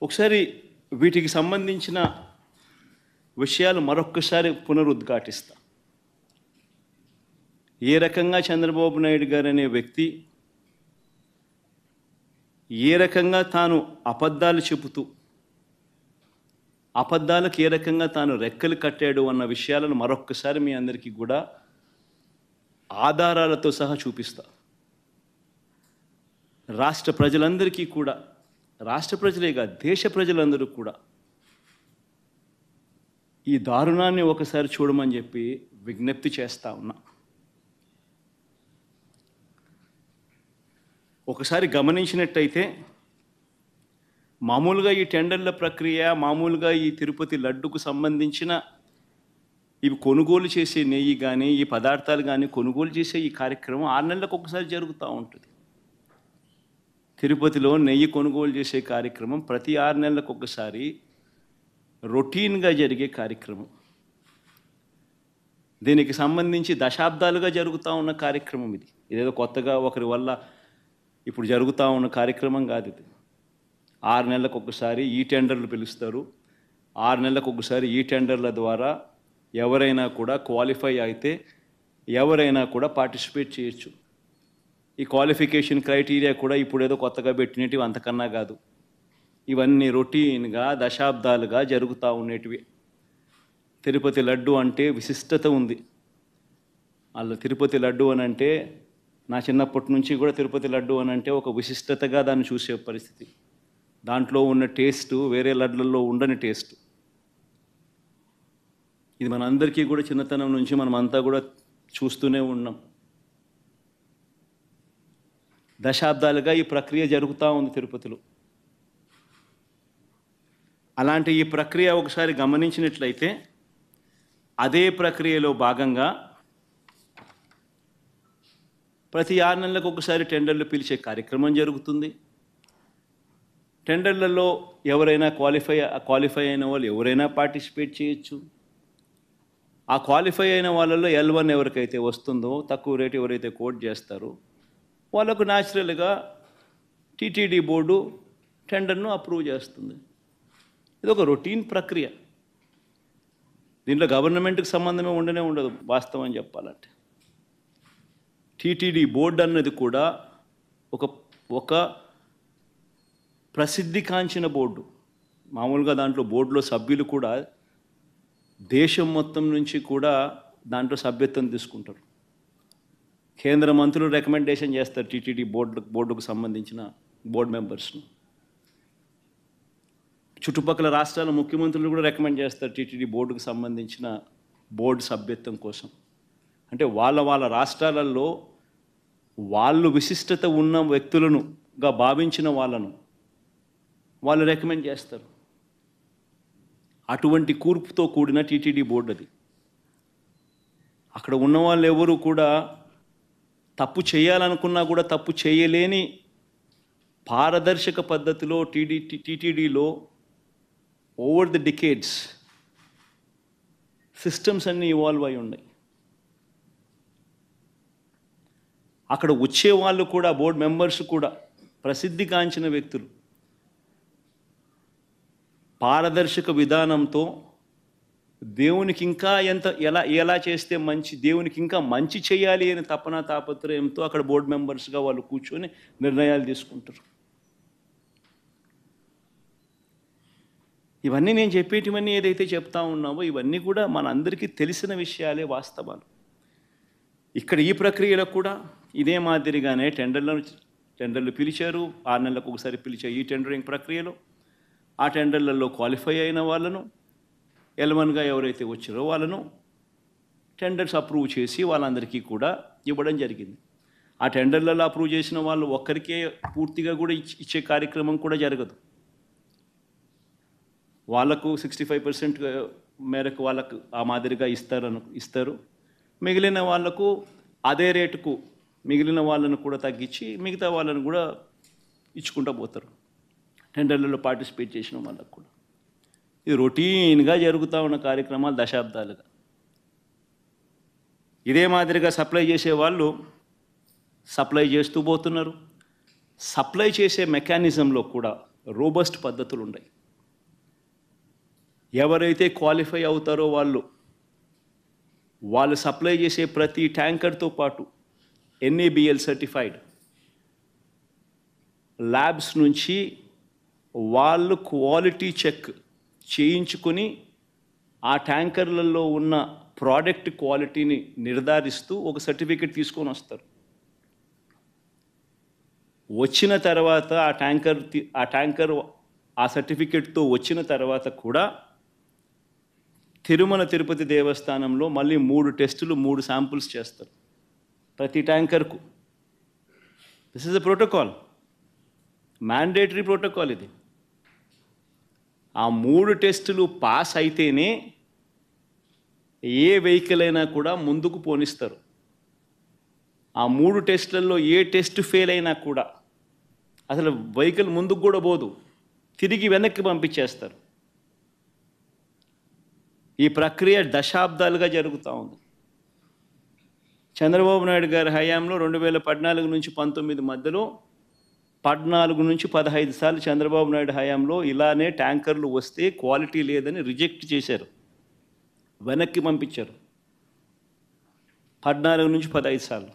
ఒకసారి వీటికి సంబంధించిన విషయాలు మరొక్కసారి పునరుద్ఘాటిస్తా. ఏ రకంగా చంద్రబాబు నాయుడు గారు అనే వ్యక్తి ఏ రకంగా తాను అబద్ధాలు చెబుతూ అబద్ధాలకు ఏ రకంగా తాను రెక్కలు కట్టాడు అన్న విషయాలను మరొక్కసారి మీ అందరికీ కూడా ఆధారాలతో సహా చూపిస్తా. రాష్ట్ర ప్రజలందరికీ కూడా, రాష్ట్ర ప్రజలే కాదు దేశ ప్రజలందరూ కూడా ఈ దారుణాన్ని ఒకసారి చూడమని చెప్పి విజ్ఞప్తి చేస్తా ఉన్నా. ఒకసారి గమనించినట్టయితే మామూలుగా ఈ టెండర్ల ప్రక్రియ, మామూలుగా ఈ తిరుపతి లడ్డుకు సంబంధించిన ఇవి కొనుగోలు చేసే నెయ్యి కానీ ఈ పదార్థాలు కానీ కొనుగోలు చేసే ఈ కార్యక్రమం 6 నెలలకు ఒకసారి జరుగుతూ ఉంటుంది. తిరుపతిలో నెయ్యి కొనుగోలు చేసే కార్యక్రమం ప్రతి 6 నెలలకు ఒకసారి రొటీన్గా జరిగే కార్యక్రమం. దీనికి సంబంధించి దశాబ్దాలుగా జరుగుతూ ఉన్న కార్యక్రమం ఇది. ఇదేదో కొత్తగా ఒకరి వల్ల ఇప్పుడు జరుగుతూ ఉన్న కార్యక్రమం కాదు ఇది. 6 నెలలకు ఒకసారి ఈ టెండర్లు పిలుస్తారు. 6 నెలలకు ఒకసారి ఈ టెండర్ల ద్వారా ఎవరైనా కూడా క్వాలిఫై అయితే ఎవరైనా కూడా పార్టిసిపేట్ చేయొచ్చు. ఈ క్వాలిఫికేషన్ క్రైటీరియా కూడా ఇప్పుడు ఏదో కొత్తగా పెట్టినవి అంతకన్నా కాదు. ఇవన్నీ రొటీన్గా దశాబ్దాలుగా జరుగుతూ ఉండేటివి. తిరుపతి లడ్డు అంటే విశిష్టత ఉంది. అలా తిరుపతి లడ్డు అని అంటే నా చిన్నప్పటి నుంచి కూడా తిరుపతి లడ్డు అని అంటే ఒక విశిష్టతగా దాన్ని చూసే పరిస్థితి. దాంట్లో ఉన్న టేస్టు వేరే లడ్లలో ఉండని టేస్ట్. ఇది మనందరికీ కూడా చిన్నతనం నుంచి మనమంతా కూడా చూస్తూనే ఉన్నాం. దశాబ్దాలుగా ఈ ప్రక్రియ జరుగుతూ ఉంది తిరుపతిలో. అలాంటి ఈ ప్రక్రియ ఒకసారి గమనించినట్లయితే అదే ప్రక్రియలో భాగంగా ప్రతి 6 నెలలకు ఒకసారి టెండర్లు పిలిచే కార్యక్రమం జరుగుతుంది. టెండర్లలో ఎవరైనా క్వాలిఫై అయిన వాళ్ళు ఎవరైనా పార్టిసిపేట్ చేయొచ్చు. ఆ క్వాలిఫై అయిన వాళ్ళలో L1 ఎవరికైతే వస్తుందో, తక్కువ రేటు ఎవరైతే కోట్ చేస్తారో వాళ్ళకు న్యాచురల్గా టీటీడీ బోర్డు టెండర్ను అప్రూవ్ చేస్తుంది. ఇది ఒక రొటీన్ ప్రక్రియ. దీంట్లో గవర్నమెంట్కి సంబంధమే ఉండదు వాస్తవం చెప్పాలంటే. టీటీడీ బోర్డు అన్నది కూడా ఒక ప్రసిద్ధికాంచిన బోర్డు. మామూలుగా దాంట్లో బోర్డులో సభ్యులు కూడా దేశం మొత్తం నుంచి కూడా దాంట్లో సభ్యత్వం తీసుకుంటారు. కేంద్ర మంత్రులు రికమెండేషన్ చేస్తారు టీటీడీ బోర్డుకు సంబంధించిన బోర్డు మెంబర్స్ను. చుట్టుపక్కల రాష్ట్రాల ముఖ్యమంత్రులు కూడా రికమెండ్ చేస్తారు టీటీడీ బోర్డుకు సంబంధించిన బోర్డు సభ్యత్వం కోసం. అంటే వాళ్ళ రాష్ట్రాలలో వాళ్ళు విశిష్టత ఉన్న వ్యక్తులనుగా భావించిన వాళ్ళు రికమెండ్ చేస్తారు. అటువంటి కూర్పుతో కూడిన టీటీడీ బోర్డు అది. అక్కడ ఉన్న వాళ్ళు ఎవరు కూడా తప్పు చేయాలనుకున్నా కూడా తప్పు చేయలేని పారదర్శక పద్ధతిలో టీటీడీలో ఓవర్ ది డికేడ్స్ సిస్టమ్స్ అన్నీ ఇవాల్వ్ అయి ఉన్నాయి. అక్కడ వచ్చే వాళ్ళు కూడా బోర్డు మెంబర్స్ కూడా ప్రసిద్ధిగాంచిన వ్యక్తులు. పారదర్శక విధానంతో దేవునికి ఇంకా ఎలా చేస్తే మంచి, దేవునికి ఇంకా మంచి చేయాలి అని తాపత్రయంతో అక్కడ బోర్డు మెంబర్స్గా వాళ్ళు కూర్చొని నిర్ణయాలు తీసుకుంటారు. ఇవన్నీ నేను చెప్పేటివన్నీ ఏదైతే చెప్తా ఉన్నామో ఇవన్నీ కూడా మనందరికీ తెలిసిన విషయాలే, వాస్తవాలు. ఇక్కడ ఈ ప్రక్రియలో కూడా ఇదే మాదిరిగానే టెండర్లు పిలిచారు. 6 నెలలకు ఒకసారి పిలిచే ఈ టెండరింగ్ ప్రక్రియలో ఆ టెండర్లలో క్వాలిఫై అయిన వాళ్ళను, L1గా ఎవరైతే వచ్చారో వాళ్ళను టెండర్స్ అప్రూవ్ చేసి వాళ్ళందరికీ కూడా ఇవ్వడం జరిగింది. ఆ టెండర్లలో అప్రూవ్ చేసిన వాళ్ళు ఒక్కరికే పూర్తిగా కూడా ఇచ్చే కార్యక్రమం కూడా జరగదు. వాళ్ళకు 65% మేరకు వాళ్ళకు ఆ మాదిరిగా ఇస్తారు. మిగిలిన వాళ్లకు అదే రేటుకు మిగిలిన వాళ్ళను కూడా తగ్గించి మిగతా వాళ్ళను కూడా ఇచ్చుకుంటూ పోతారు టెండర్లలో పార్టిసిపేట్ చేసిన వాళ్ళకు కూడా. ఇది రొటీన్గా జరుగుతూ ఉన్న కార్యక్రమాలు దశాబ్దాలుగా. ఇదే మాదిరిగా సప్లై చేసే వాళ్ళు సప్లై చేస్తూ పోతున్నారు. సప్లై చేసే మెకానిజంలో కూడా రోబస్ట్ పద్ధతులు ఉన్నాయి. ఎవరైతే క్వాలిఫై అవుతారో వాళ్ళు సప్లై చేసే ప్రతి ట్యాంకర్తో పాటు NABL సర్టిఫైడ్ ల్యాబ్స్ నుంచి వాళ్ళు క్వాలిటీ చెక్ చేయించుకొని ఆ ట్యాంకర్లలో ఉన్న ప్రోడక్ట్ క్వాలిటీని నిర్ధారిస్తూ ఒక సర్టిఫికెట్ తీసుకొని వస్తారు. వచ్చిన తర్వాత ఆ ట్యాంకర్ ఆ సర్టిఫికెట్తో వచ్చిన తర్వాత కూడా తిరుమల తిరుపతి దేవస్థానంలో మళ్ళీ 3 టెస్టులు 3 శాంపుల్స్ చేస్తారు ప్రతి ట్యాంకర్కు. This is a protocol, mandatory protocol ఇది. ఆ 3 టెస్టులు పాస్ అయితేనే ఏ వెహికల్ అయినా కూడా ముందుకు పోనిస్తారు. ఆ 3 టెస్టులలో ఏ టెస్ట్ ఫెయిల్ అయినా కూడా అసలు వెహికల్ ముందుకు కూడా పోదు, తిరిగి వెనక్కి పంపించేస్తారు. ఈ ప్రక్రియ దశాబ్దాలుగా జరుగుతూ ఉంది. చంద్రబాబు నాయుడు గారి హయాంలో 2014 నుంచి 19 మధ్యలో 14 నుంచి 15 సార్లు చంద్రబాబు నాయుడు హయాంలో ఇలానే ట్యాంకర్లు వస్తే క్వాలిటీ లేదని రిజెక్ట్ చేశారు, వెనక్కి పంపించారు. 14 నుంచి 15 సార్లు.